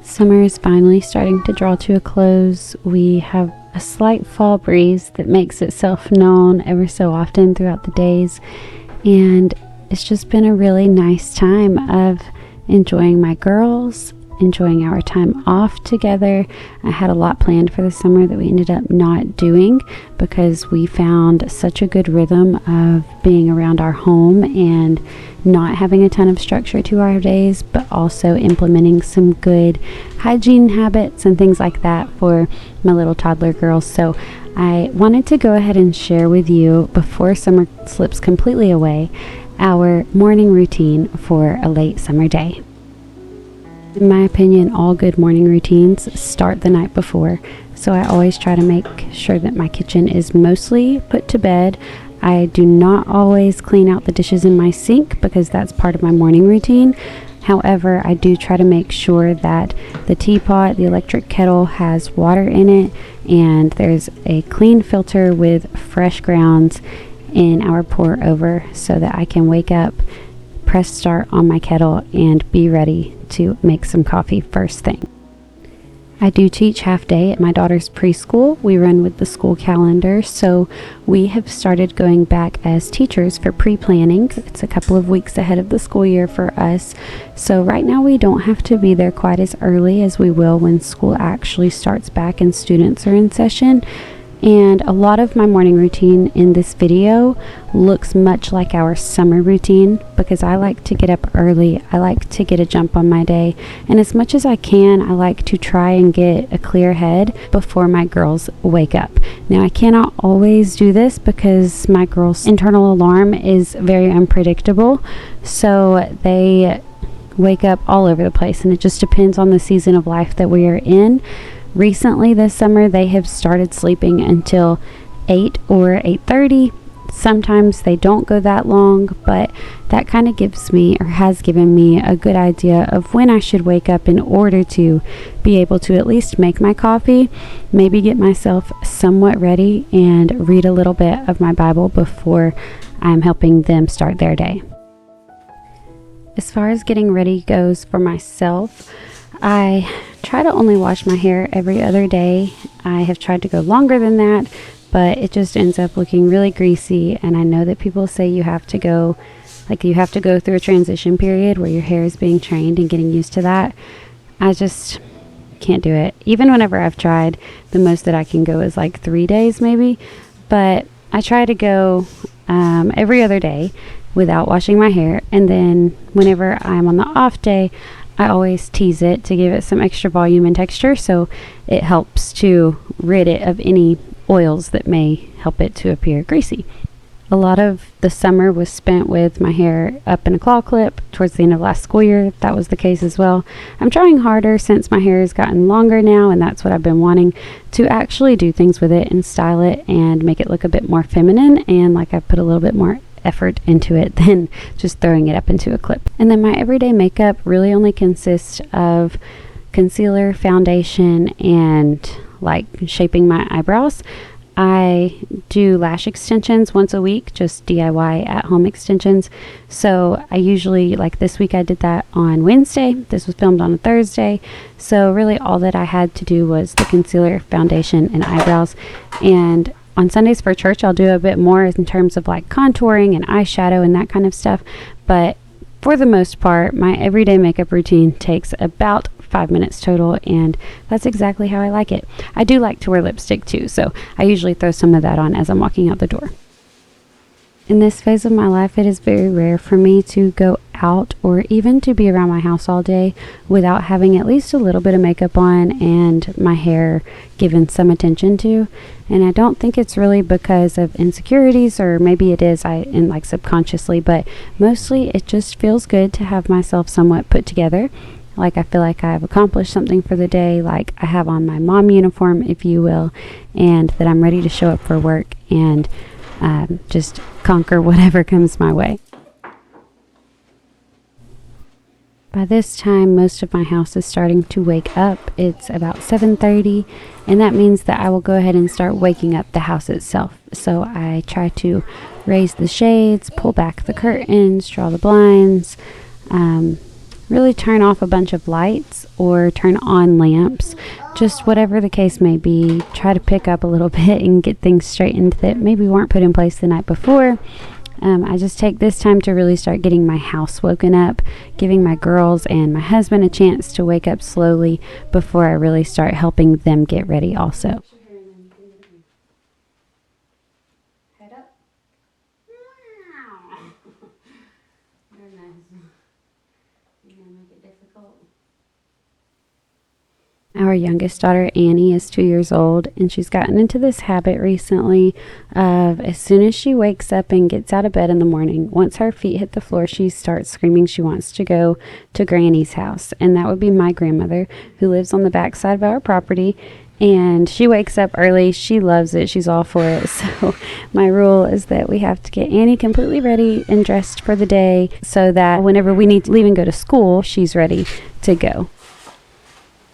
Summer is finally starting to draw to a close. We have a slight fall breeze that makes itself known ever so often throughout the days, and it's just been a really nice time of enjoying my girls, enjoying our time off together. I had a lot planned for the summer that we ended up not doing because we found such a good rhythm of being around our home and not having a ton of structure to our days, but also implementing some good hygiene habits and things like that for my little toddler girls. So I wanted to go ahead and share with you, before summer slips completely away, our morning routine for a late summer day. In my opinion, all good morning routines start the night before, so I always try to make sure that my kitchen is mostly put to bed. I do not always clean out the dishes in my sink because that's part of my morning routine. However, I do try to make sure that the teapot, the electric kettle, has water in it, and there's a clean filter with fresh grounds in our pour over so that I can wake up, press start on my kettle, and be ready to make some coffee first thing. I do teach half day at my daughter's preschool. We run with the school calendar, so we have started going back as teachers for pre-planning. It's a couple of weeks ahead of the school year for us, so right now we don't have to be there quite as early as we will when school actually starts back and students are in session. And a lot of my morning routine in this video looks much like our summer routine because I like to get up early. I like to get a jump on my day, and as much as I can, I like to try and get a clear head before my girls wake up. Now, I cannot always do this because my girls' internal alarm is very unpredictable, so they wake up all over the place, and it just depends on the season of life that we are in. Recently this summer, they have started sleeping until 8 or 8:30. Sometimes they don't go that long, but that kind of gives me, or has given me, a good idea of when I should wake up in order to be able to at least make my coffee, maybe get myself somewhat ready, and read a little bit of my Bible before I'm helping them start their day. As far as getting ready goes for myself, I try to only wash my hair every other day. I have tried to go longer than that, but it just ends up looking really greasy, and I know that people say you have to go through a transition period where your hair is being trained and getting used to that. I just can't do it. Even whenever I've tried, the most that I can go is like 3 days maybe, but I try to go every other day without washing my hair, and then whenever I'm on the off day, I always tease it to give it some extra volume and texture, so it helps to rid it of any oils that may help it to appear greasy. A lot of the summer was spent with my hair up in a claw clip. Towards the end of last school year, that was the case as well. I'm trying harder since my hair has gotten longer now, and that's what I've been wanting, to actually do things with it and style it and make it look a bit more feminine, and like I put a little bit more effort into it than just throwing it up into a clip. And then my everyday makeup really only consists of concealer, foundation, and like shaping my eyebrows. I do lash extensions once a week, just DIY at-home extensions. So I usually, like this week I did that on Wednesday. This was filmed on a Thursday. So really all that I had to do was the concealer, foundation, and eyebrows. And on Sundays for church, I'll do a bit more in terms of like contouring and eyeshadow and that kind of stuff. But for the most part, my everyday makeup routine takes about 5 minutes total, and that's exactly how I like it. I do like to wear lipstick too, so I usually throw some of that on as I'm walking out the door. In this phase of my life, it is very rare for me to go out or even to be around my house all day without having at least a little bit of makeup on and my hair given some attention to. And I don't think it's really because of insecurities, or maybe it is like subconsciously, but mostly it just feels good to have myself somewhat put together. Like I feel like I've accomplished something for the day, like I have on my mom uniform, if you will, and that I'm ready to show up for work and just conquer whatever comes my way. By this time, most of my house is starting to wake up. It's about 7:30, and that means that I will go ahead and start waking up the house itself. So I try to raise the shades, pull back the curtains, draw the blinds, really turn off a bunch of lights or turn on lamps, just whatever the case may be. Try to pick up a little bit and get things straightened that maybe weren't put in place the night before. I just take this time to really start getting my house woken up, giving my girls and my husband a chance to wake up slowly before I really start helping them get ready also. Head up. Very nice. You're gonna make it difficult. Our youngest daughter, Annie, is 2 years old, and she's gotten into this habit recently of as soon as she wakes up and gets out of bed in the morning, once her feet hit the floor, she starts screaming she wants to go to Granny's house. And that would be my grandmother, who lives on the back side of our property. And she wakes up early. She loves it. She's all for it. So my rule is that we have to get Annie completely ready and dressed for the day so that whenever we need to leave and go to school, she's ready to go.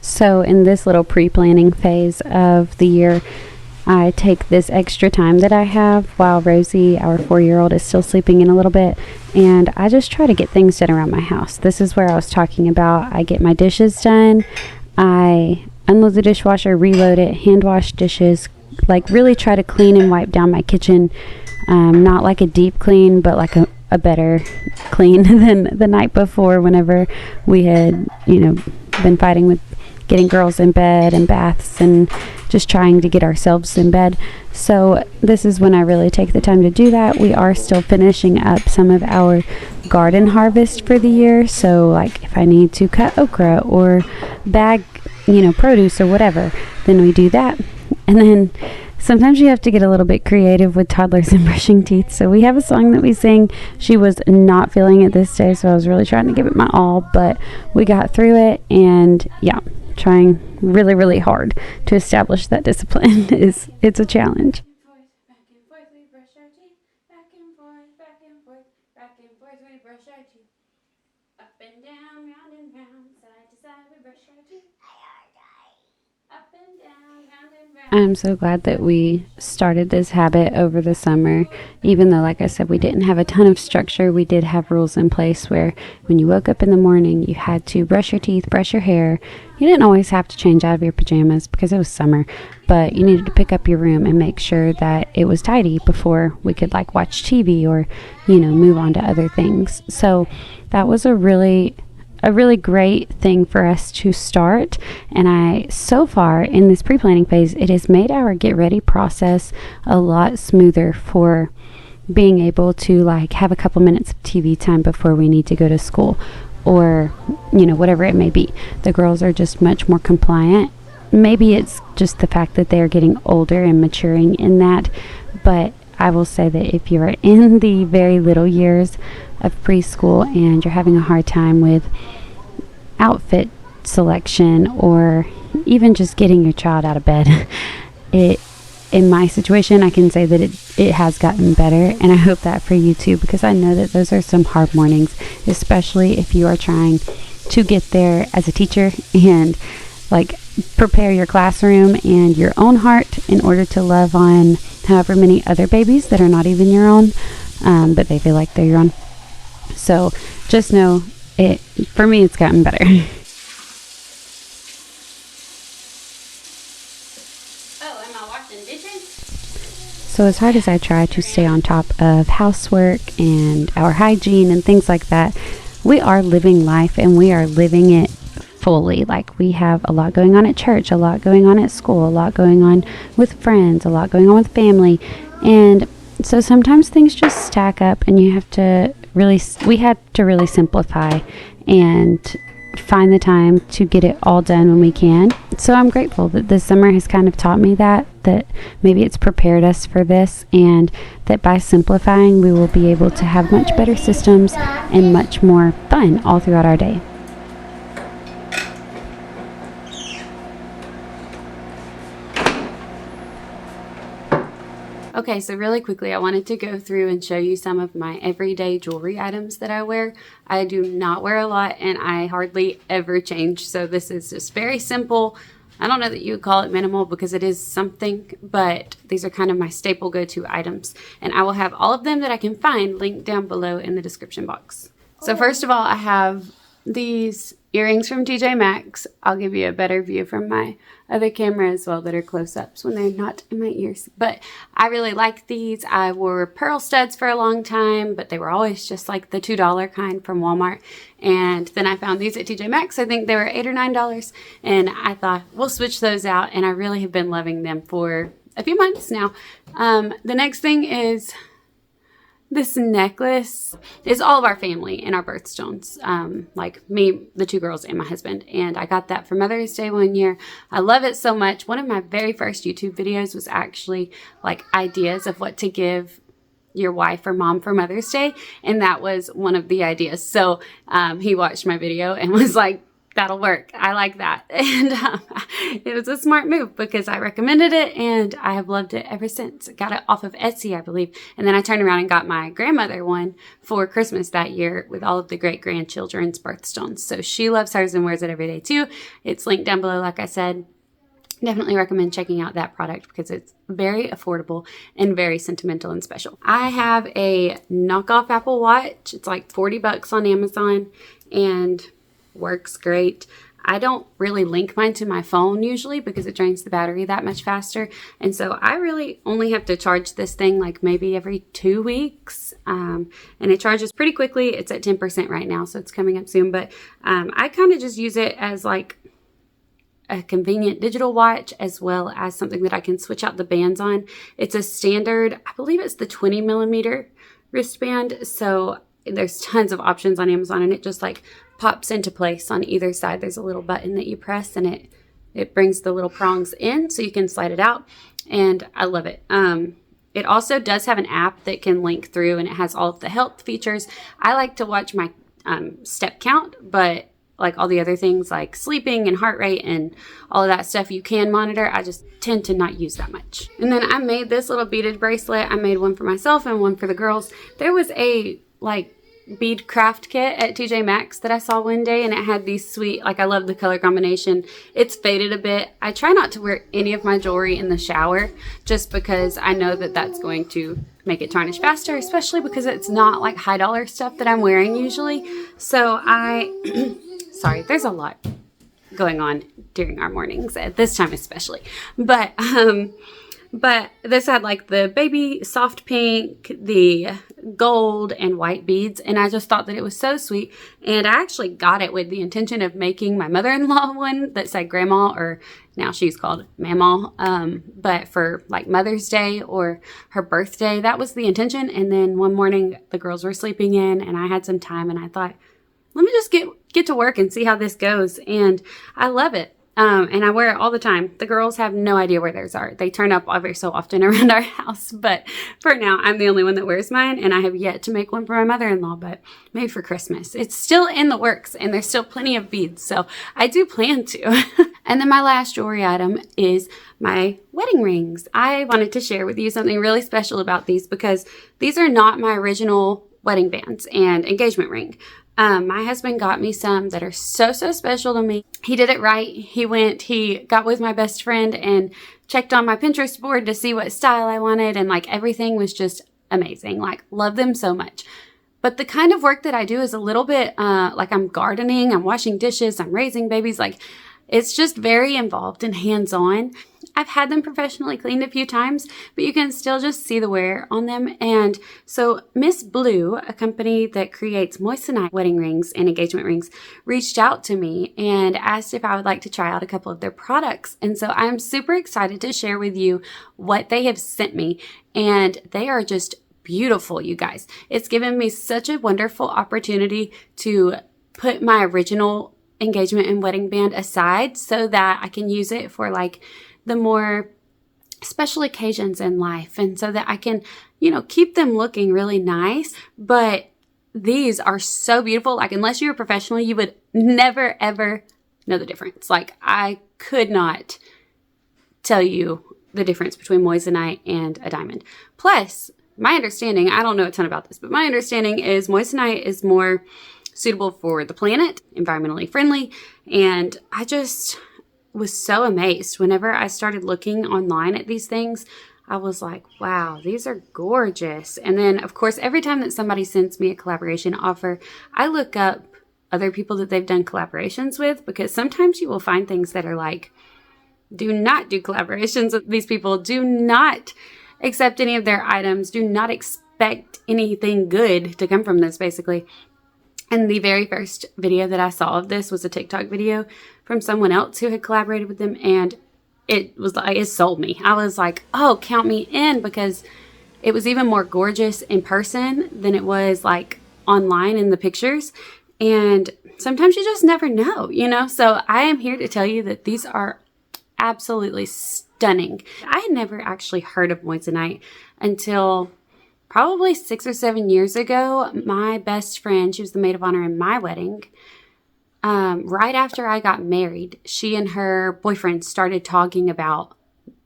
So in this little pre-planning phase of the year, I take this extra time that I have while Rosie, our 4-year-old, is still sleeping in a little bit, and I just try to get things done around my house. This is where I was talking about I get my dishes done, I unload the dishwasher, reload it, hand wash dishes, like really try to clean and wipe down my kitchen, not like a deep clean, but like a better clean than the night before whenever we had, been fighting with getting girls in bed and baths and just trying to get ourselves in bed. So this is when I really take the time to do that. We are still finishing up some of our garden harvest for the year. So like if I need to cut okra or bag, produce or whatever, then we do that. And then sometimes you have to get a little bit creative with toddlers and brushing teeth. So we have a song that we sing. She was not feeling it this day, so I was really trying to give it my all, but we got through it. And yeah, trying really, really hard to establish that discipline it's a challenge. Back and forth, we brush our teeth. Back and forth, back and forth, back and forth, we brush our teeth. Up and down, round and round, side to side, we brush our teeth. Up and down, round and round. I'm so glad that we started this habit over the summer. Even though, like I said, we didn't have a ton of structure, we did have rules in place where when you woke up in the morning, you had to brush your teeth, brush your hair. You didn't always have to change out of your pajamas because it was summer, but you needed to pick up your room and make sure that it was tidy before we could watch TV or, move on to other things. So that was a really great thing for us to start. And so far in this pre-planning phase, it has made our get ready process a lot smoother for being able to have a couple minutes of TV time before we need to go to school or, whatever it may be. The girls are just much more compliant. Maybe it's just the fact that they are getting older and maturing in that, but I will say that if you're in the very little years of preschool and you're having a hard time with outfit selection or even just getting your child out of bed, in my situation, I can say that it has gotten better, and I hope that for you too, because I know that those are some hard mornings, especially if you are trying to get there as a teacher and prepare your classroom and your own heart in order to love on however many other babies that are not even your own, but they feel like they're your own. So just know for me, it's gotten better. Oh, am I washing dishes? So as hard as I try to stay on top of housework and our hygiene and things like that, we are living life and we are living it fully. We have a lot going on at church, a lot going on at school, a lot going on with friends, a lot going on with family. And so sometimes things just stack up and we had to really simplify and find the time to get it all done when we can. So I'm grateful that this summer has kind of taught me that maybe it's prepared us for this, and that by simplifying we will be able to have much better systems and much more fun all throughout our day. Okay, so really quickly, I wanted to go through and show you some of my everyday jewelry items that I wear. I do not wear a lot, and I hardly ever change, so this is just very simple. I don't know that you would call it minimal because it is something, but these are kind of my staple go-to items, and I will have all of them that I can find linked down below in the description box. So first of all, I have these earrings from TJ Maxx. I'll give you a better view from my other camera as well that are close-ups when they're not in my ears. But I really like these. I wore pearl studs for a long time, but they were always just like the $2 kind from Walmart. And then I found these at TJ Maxx. I think they were $8 or $9. And I thought, we'll switch those out. And I really have been loving them for a few months now. The next thing is this necklace. Is all of our family and our birthstones, like me, the 2 girls, and my husband. And I got that for Mother's Day one year. I love it so much. One of my very first YouTube videos was actually like ideas of what to give your wife or mom for Mother's Day. And that was one of the ideas. So he watched my video and was like, that'll work. I like that. And it was a smart move because I recommended it and I have loved it ever since. I got it off of Etsy, I believe. And then I turned around and got my grandmother one for Christmas that year with all of the great-grandchildren's birthstones. So she loves hers and wears it every day too. It's linked down below, like I said. Definitely recommend checking out that product because it's very affordable and very sentimental and special. I have a knockoff Apple Watch. It's like 40 bucks on Amazon and works great. I don't really link mine to my phone usually because it drains the battery that much faster. And so I really only have to charge this thing like maybe every 2 weeks. And it charges pretty quickly. It's at 10% right now, so it's coming up soon. But I kind of just use it as like a convenient digital watch as well as something that I can switch out the bands on. It's a standard, I believe it's the 20 millimeter wristband. So there's tons of options on Amazon and it just like pops into place on either side. There's a little button that you press and it brings the little prongs in so you can slide it out. And I love it. It also does have an app that can link through and it has all of the health features. I like to watch my step count, but like all the other things like sleeping and heart rate and all of that stuff you can monitor. I just tend to not use that much. And then I made this little beaded bracelet. I made one for myself and one for the girls. There was a like bead craft kit at TJ Maxx that I saw one day and it had these sweet, like I love the color combination. It's faded a bit. I try not to wear any of my jewelry in the shower just because I know that that's going to make it tarnish faster, especially because it's not like high dollar stuff that I'm wearing usually. So sorry, there's a lot going on during our mornings at this time especially. But this had like the baby soft pink, the gold and white beads. And I just thought that it was so sweet. And I actually got it with the intention of making my mother-in-law one that said grandma, or now she's called mama. But for like Mother's Day or her birthday, that was the intention. And then one morning the girls were sleeping in and I had some time and I thought, let me just get to work and see how this goes. And I love it. And I wear it all the time. The girls have no idea where theirs are. They turn up every so often around our house. But for now, I'm the only one that wears mine. And I have yet to make one for my mother-in-law, but maybe for Christmas. It's still in the works and there's still plenty of beads. So I do plan to. And then my last jewelry item is my wedding rings. I wanted to share with you something really special about these because these are not my original wedding bands and engagement ring. My husband got me some that are so special to me. He did it right. He got with my best friend and checked on my Pinterest board to see what style I wanted. And like everything was just amazing. Like love them so much. But the kind of work that I do is a little bit, like I'm gardening, I'm washing dishes, I'm raising babies. Like it's just very involved and hands-on. I've had them professionally cleaned a few times, but you can still just see the wear on them. And so MSBlue, a company that creates moissanite wedding rings and engagement rings, reached out to me and asked if I would like to try out a couple of their products. And so I'm super excited to share with you what they have sent me. And they are just beautiful, you guys. It's given me such a wonderful opportunity to put my original engagement and wedding band aside so that I can use it for like the more special occasions in life. And so that I can, keep them looking really nice. But these are so beautiful. Like unless you're a professional, you would never, ever know the difference. Like I could not tell you the difference between moissanite and a diamond. Plus, my understanding, I don't know a ton about this, but my understanding is moissanite is more suitable for the planet, environmentally friendly. And I just was so amazed whenever I started looking online at these things. I was like, wow, these are gorgeous. And then of course, every time that somebody sends me a collaboration offer, I look up other people that they've done collaborations with, because sometimes you will find things that are like, do not do collaborations with these people, do not accept any of their items, do not expect anything good to come from this, basically. And the very first video that I saw of this was a TikTok video from someone else who had collaborated with them, and it was like, it sold me. I was like, oh, count me in, because it was even more gorgeous in person than it was like online in the pictures. And sometimes you just never know, you know? So I am here to tell you that these are absolutely stunning. I had never actually heard of moissanite until probably 6 or 7 years ago. My best friend, she was the maid of honor in my wedding. Right after I got married, she and her boyfriend started talking about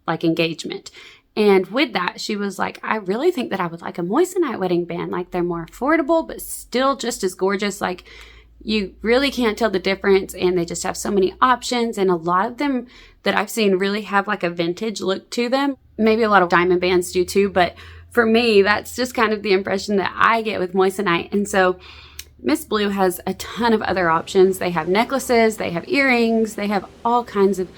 like engagement. And with that, she was like, I really think that I would like a moissanite wedding band. Like, they're more affordable, but still just as gorgeous. Like, you really can't tell the difference, and they just have so many options. And a lot of them that I've seen really have like a vintage look to them. Maybe a lot of diamond bands do too, but for me, that's just kind of the impression that I get with moissanite. And so MSBlue has a ton of other options. They have necklaces, they have earrings, they have all kinds of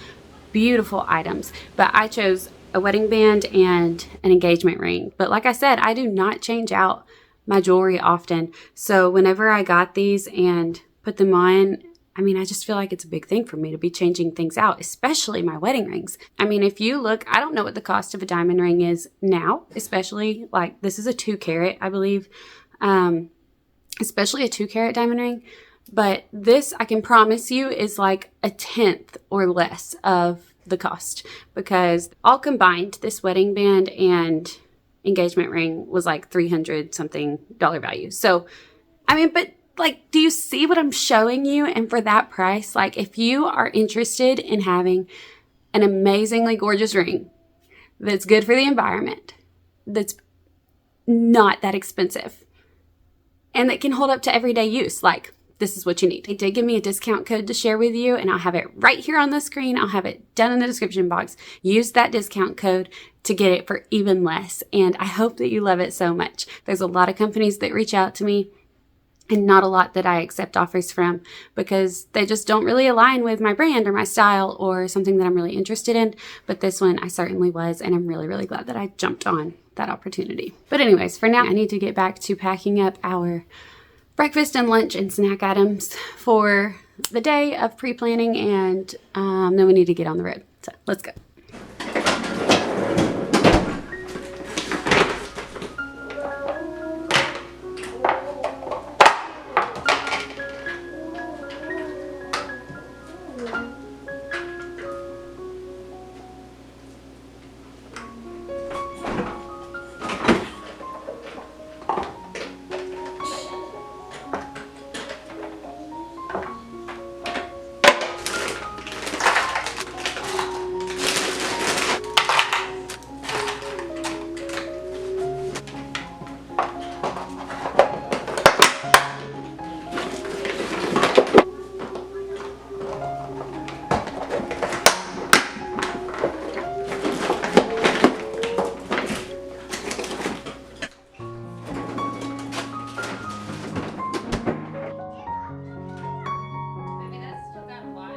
beautiful items. But I chose a wedding band and an engagement ring. But like I said, I do not change out my jewelry often. So whenever I got these and put them on, I mean, I just feel like it's a big thing for me to be changing things out, especially my wedding rings. I mean, if you look, I don't know what the cost of a diamond ring is now, especially like this is a 2 carat, I believe, especially a 2 carat diamond ring. But this, I can promise you, is like a 1/10 or less of the cost, because all combined, this wedding band and engagement ring was like $300 something value. So, I mean, but like, do you see what I'm showing you? And for that price, like, if you are interested in having an amazingly gorgeous ring that's good for the environment, that's not that expensive, and that can hold up to everyday use, like, this is what you need. They did give me a discount code to share with you, and I'll have it right here on the screen. I'll have it down in the description box. Use that discount code to get it for even less. And I hope that you love it so much. There's a lot of companies that reach out to me, and not a lot that I accept offers from, because they just don't really align with my brand or my style or something that I'm really interested in. But this one I certainly was, and I'm really, really glad that I jumped on that opportunity. But anyways, for now, I need to get back to packing up our breakfast and lunch and snack items for the day of pre-planning, and then we need to get on the road. So let's go.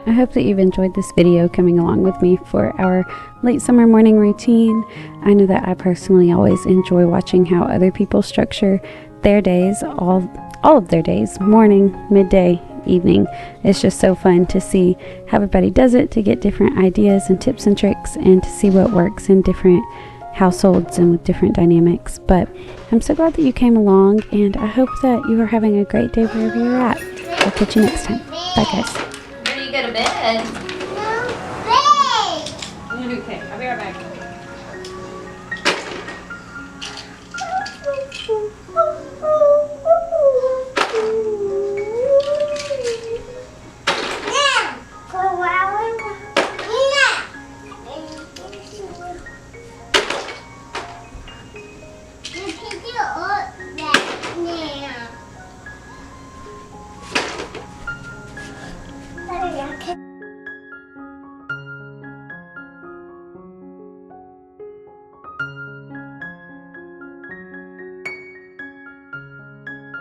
I hope that you've enjoyed this video coming along with me for our late summer morning routine. I know that I personally always enjoy watching how other people structure their days, all of their days, morning, midday, evening. It's just so fun to see how everybody does it, to get different ideas and tips and tricks, and to see what works in different households and with different dynamics. But I'm so glad that you came along, and I hope that you are having a great day wherever you're at. I'll catch you next time. Bye, guys. Ready to go to bed.